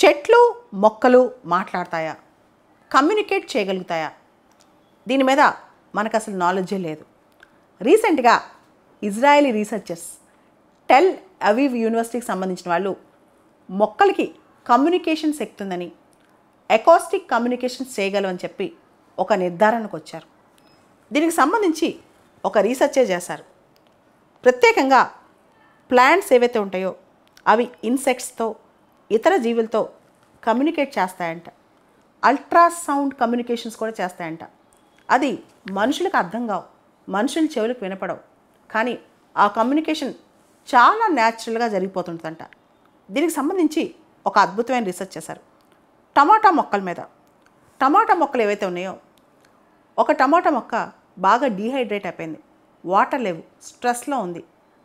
చెట్లు మొక్కలు మాట్లాడతాయా, కమ్యూనికేట్ చేయగలుగుతాయా? దీని మీద మనకు అసలు నాలెడ్జే లేదు. రీసెంట్గా ఇజ్రాయలీ రీసెర్చర్స్ టెల్ అవీవ్ యూనివర్సిటీకి సంబంధించిన వాళ్ళు మొక్కలకి కమ్యూనికేషన్ శక్తి ఉందని, ఎకాస్టిక్ కమ్యూనికేషన్ చేయగలవని చెప్పి ఒక నిర్ధారణకు వచ్చారు. దీనికి సంబంధించి ఒక రీసెర్చే చేశారు. ప్రత్యేకంగా ప్లాంట్స్ ఏవైతే ఉంటాయో అవి ఇన్సెక్ట్స్తో, ఇతర జీవులతో కమ్యూనికేట్ చేస్తాయంట. అల్ట్రాసౌండ్ కమ్యూనికేషన్స్ కూడా చేస్తాయంట. అది మనుషులకు అర్థం కావు, మనుషుల చెవులకు వినపడవు, కానీ ఆ కమ్యూనికేషన్ చాలా న్యాచురల్గా జరిగిపోతుంటుందంట. దీనికి సంబంధించి ఒక అద్భుతమైన రీసెర్చ్ చేశారు టమాటా మొక్కల మీద. టమాటా మొక్కలు ఏవైతే ఉన్నాయో, ఒక టమాటా మొక్క బాగా డీహైడ్రేట్ అయిపోయింది, వాటర్ లేవు, స్ట్రెస్లో ఉంది.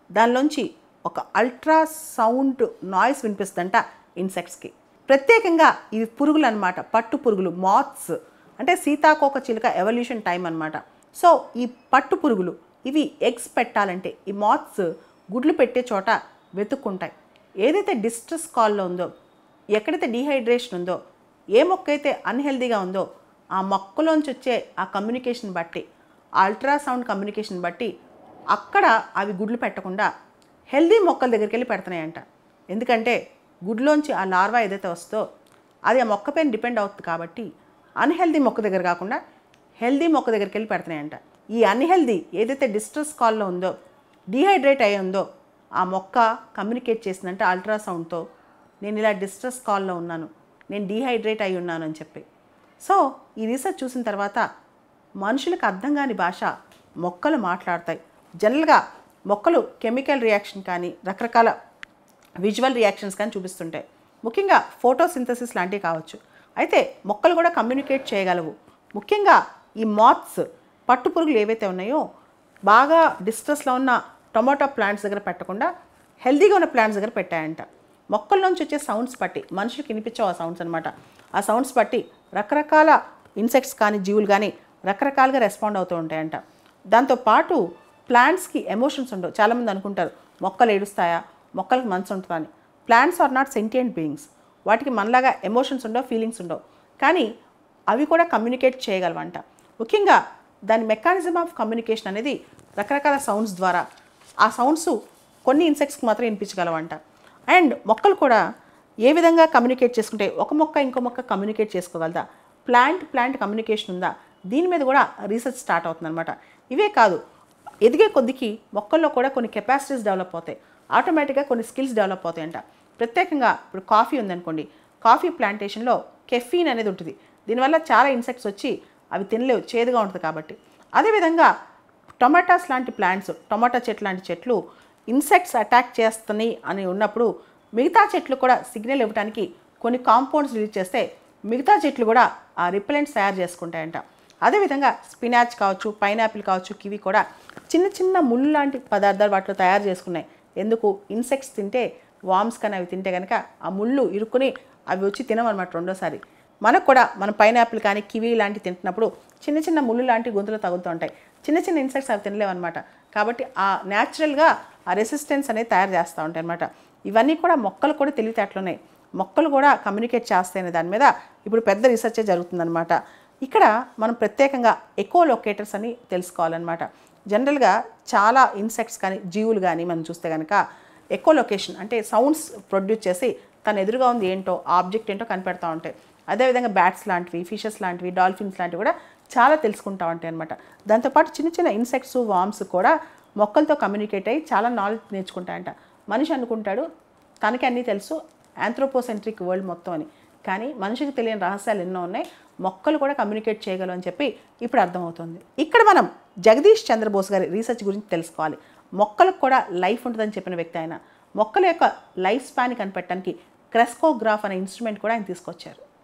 దానిలోంచి ఒక అల్ట్రాసౌండ్ నాయిస్ వినిపిస్తుందంట ఇన్సెక్ట్స్కి. ప్రత్యేకంగా ఇవి పురుగులు అనమాట, పట్టు పురుగులు, మాత్స్, అంటే సీతాకోక చిలుక ఎవల్యూషన్ టైం అనమాట. సో ఈ పట్టు పురుగులు ఇవి ఎగ్స్ పెట్టాలంటే ఈ మాత్స్ గుడ్లు పెట్టే చోట వెతుక్కుంటాయి. ఏదైతే డిస్ట్రెస్ కాల్లో ఉందో, ఎక్కడైతే డీహైడ్రేషన్ ఉందో, ఏ మొక్క అయితే అన్హెల్దీగా ఉందో ఆ మొక్కలోంచి వచ్చే ఆ కమ్యూనికేషన్ బట్టి, ఆ అల్ట్రాసౌండ్ కమ్యూనికేషన్ బట్టి అక్కడ అవి గుడ్లు పెట్టకుండా హెల్దీ మొక్కల దగ్గరికి వెళ్ళి పెడుతున్నాయంట. ఎందుకంటే గుడ్లోంచి ఆ లార్వా ఏదైతే వస్తుందో అది ఆ మొక్క పైన డిపెండ్ అవుతుంది కాబట్టి అన్హెల్దీ మొక్క దగ్గర కాకుండా హెల్దీ మొక్క దగ్గరికి వెళ్ళి పెడుతున్నాయంట. ఈ అన్హెల్దీ ఏదైతే డిస్ట్రెస్ కాల్లో ఉందో, డీహైడ్రేట్ అయ్యి ఉందో ఆ మొక్క కమ్యూనికేట్ చేసిందంటే అల్ట్రాసౌండ్తో, నేను ఇలా డిస్ట్రెస్ కాల్లో ఉన్నాను, నేను డీహైడ్రేట్ అయి ఉన్నాను అని చెప్పి. సో ఈ రీసెర్చ్ చూసిన తర్వాత మనుషులకు అర్థం కాని భాష మొక్కలు మాట్లాడతాయి. జనరల్గా మొక్కలు కెమికల్ రియాక్షన్ కానీ రకరకాల విజువల్ రియాక్షన్స్ కానీ చూపిస్తుంటాయి. ముఖ్యంగా ఫోటోసింథసిస్ లాంటివి కావచ్చు. అయితే మొక్కలు కూడా కమ్యూనికేట్ చేయగలవు. ముఖ్యంగా ఈ మాత్స్, పట్టు పురుగులు ఏవైతే ఉన్నాయో బాగా డిస్ట్రెస్లో ఉన్న టొమాటో ప్లాంట్స్ దగ్గర పెట్టకుండా హెల్దీగా ఉన్న ప్లాంట్స్ దగ్గర పెట్టాయంట. మొక్కల్లోంచి వచ్చే సౌండ్స్ బట్టి, మనుషులకు వినిపించవు ఆ సౌండ్స్ అనమాట, ఆ సౌండ్స్ బట్టి రకరకాల ఇన్సెక్ట్స్ కానీ జీవులు కానీ రకరకాలుగా రెస్పాండ్ అవుతూ ఉంటాయంట. దాంతోపాటు ప్లాంట్స్కి ఎమోషన్స్ ఉండవు. చాలామంది అనుకుంటారు మొక్కలు ఏడుస్తాయా, మొక్కలకు మనసు ఉంటుందా అని. Plants are not sentient beings. వాటికి మనలాగా ఎమోషన్స్ ఉండవు, ఫీలింగ్స్ ఉండవు, కానీ అవి కూడా కమ్యూనికేట్ చేయగలవంట. ముఖ్యంగా దాని మెకానిజం ఆఫ్ కమ్యూనికేషన్ అనేది రకరకాల సౌండ్స్ ద్వారా, ఆ సౌండ్స్ కొన్ని ఇన్సెక్ట్స్కి మాత్రం వినిపించగలవంట. అండ్ మొక్కలు కూడా ఏ విధంగా కమ్యూనికేట్ చేసుకుంటే, ఒక మొక్క ఇంకో మొక్క కమ్యూనికేట్ చేసుకోగలదా, ప్లాంట్ కమ్యూనికేషన్ ఉందా, దీని మీద కూడా రీసెర్చ్ స్టార్ట్ అవుతుందన్నమాట. ఇవే కాదు, ఎదిగే కొద్దికి మొక్కల్లో కూడా కొన్ని కెపాసిటీస్ డెవలప్ అవుతాయి, ఆటోమేటిక్గా కొన్ని స్కిల్స్ డెవలప్ అవుతాయంట. ప్రత్యేకంగా ఇప్పుడు కాఫీ ఉందనుకోండి, కాఫీ ప్లాంటేషన్లో కెఫీన్ అనేది ఉంటుంది. దీనివల్ల చాలా ఇన్సెక్ట్స్ వచ్చి అవి తినలేవు, చేదుగా ఉంటుంది కాబట్టి. అదేవిధంగా టొమాటోస్ లాంటి ప్లాంట్స్, టొమాటో చెట్లు లాంటి చెట్లు ఇన్సెక్ట్స్ అటాక్ చేస్తున్నాయి అని ఉన్నప్పుడు మిగతా చెట్లు కూడా సిగ్నల్ ఇవ్వడానికి కొన్ని కాంపౌండ్స్ రిలీజ్ చేస్తే మిగతా చెట్లు కూడా ఆ రిపెలెంట్స్ తయారు చేసుకుంటాయంట. అదేవిధంగా స్పినాచ్ కావచ్చు, పైనాపిల్ కావచ్చు, కివి కూడా చిన్న చిన్న ముళ్ళు లాంటి పదార్థాలు వాటిలో తయారు చేసుకున్నాయి. ఎందుకు? ఇన్సెక్ట్స్ తింటే, వామ్స్ కానీ అవి తింటే కనుక ఆ ముళ్ళు ఇరుక్కుని అవి వచ్చి తినమన్నమాట రెండోసారి. మనకు కూడా మన పైనాపిల్ కానీ కివీ లాంటివి తింటున్నప్పుడు చిన్న చిన్న ముళ్ళు లాంటి గొంతులు తగులుతూ ఉంటాయి. చిన్న చిన్న ఇన్సెక్ట్స్ అవి తినలేవన్నమాట. కాబట్టి ఆ న్యాచురల్గా ఆ రెసిస్టెన్స్ అనేది తయారు చేస్తూ ఉంటాయి అన్నమాట. ఇవన్నీ కూడా మొక్కలు కూడా తెలివితేటలున్నాయి, మొక్కలు కూడా కమ్యూనికేట్ చేస్తాయనే దాని మీద ఇప్పుడు పెద్ద రీసెర్చే జరుగుతుందన్నమాట. ఇక్కడ మనం ప్రత్యేకంగా ఎకోలొకేటర్స్ అని తెలుసుకోవాలన్నమాట. జనరల్గా చాలా ఇన్సెక్ట్స్ కానీ జీవులు కానీ మనం చూస్తే కనుక ఎకోలొకేషన్ అంటే సౌండ్స్ ప్రొడ్యూస్ చేసి తన ఎదురుగా ఉంది ఏంటో, ఆబ్జెక్ట్ ఏంటో కనిపెడతా ఉంటాయి. అదేవిధంగా బ్యాట్స్ లాంటివి, ఫిషెస్ లాంటివి, డాల్ఫిన్స్ లాంటివి కూడా చాలా తెలుసుకుంటూ ఉంటాయి అనమాట. దాంతోపాటు చిన్న చిన్న ఇన్సెక్ట్స్, వామ్స్ కూడా మొక్కలతో కమ్యూనికేట్ అయ్యి చాలా నాలెడ్జ్ నేర్చుకుంటాయంట. మనిషి అనుకుంటాడు తనకి అన్నీ తెలుసు, ఆంథ్రోపోసెంట్రిక్ వరల్డ్ మొత్తం అని, కానీ మనిషికి తెలియని రహస్యాలు ఎన్నో ఉన్నాయి, మొక్కలు కూడా కమ్యూనికేట్ చేయగలవు అని చెప్పి ఇప్పుడు అర్థమవుతుంది. ఇక్కడ మనం జగదీష్ చంద్రబోస్ గారి రీసెర్చ్ గురించి తెలుసుకోవాలి. మొక్కలకు కూడా లైఫ్ ఉంటుందని చెప్పిన వ్యక్తి ఆయన. మొక్కల యొక్క లైఫ్ స్పాన్ కనిపెట్టడానికి క్రెస్కోగ్రాఫ్ అనే ఇన్స్ట్రుమెంట్ కూడా ఆయన తీసుకొచ్చారు.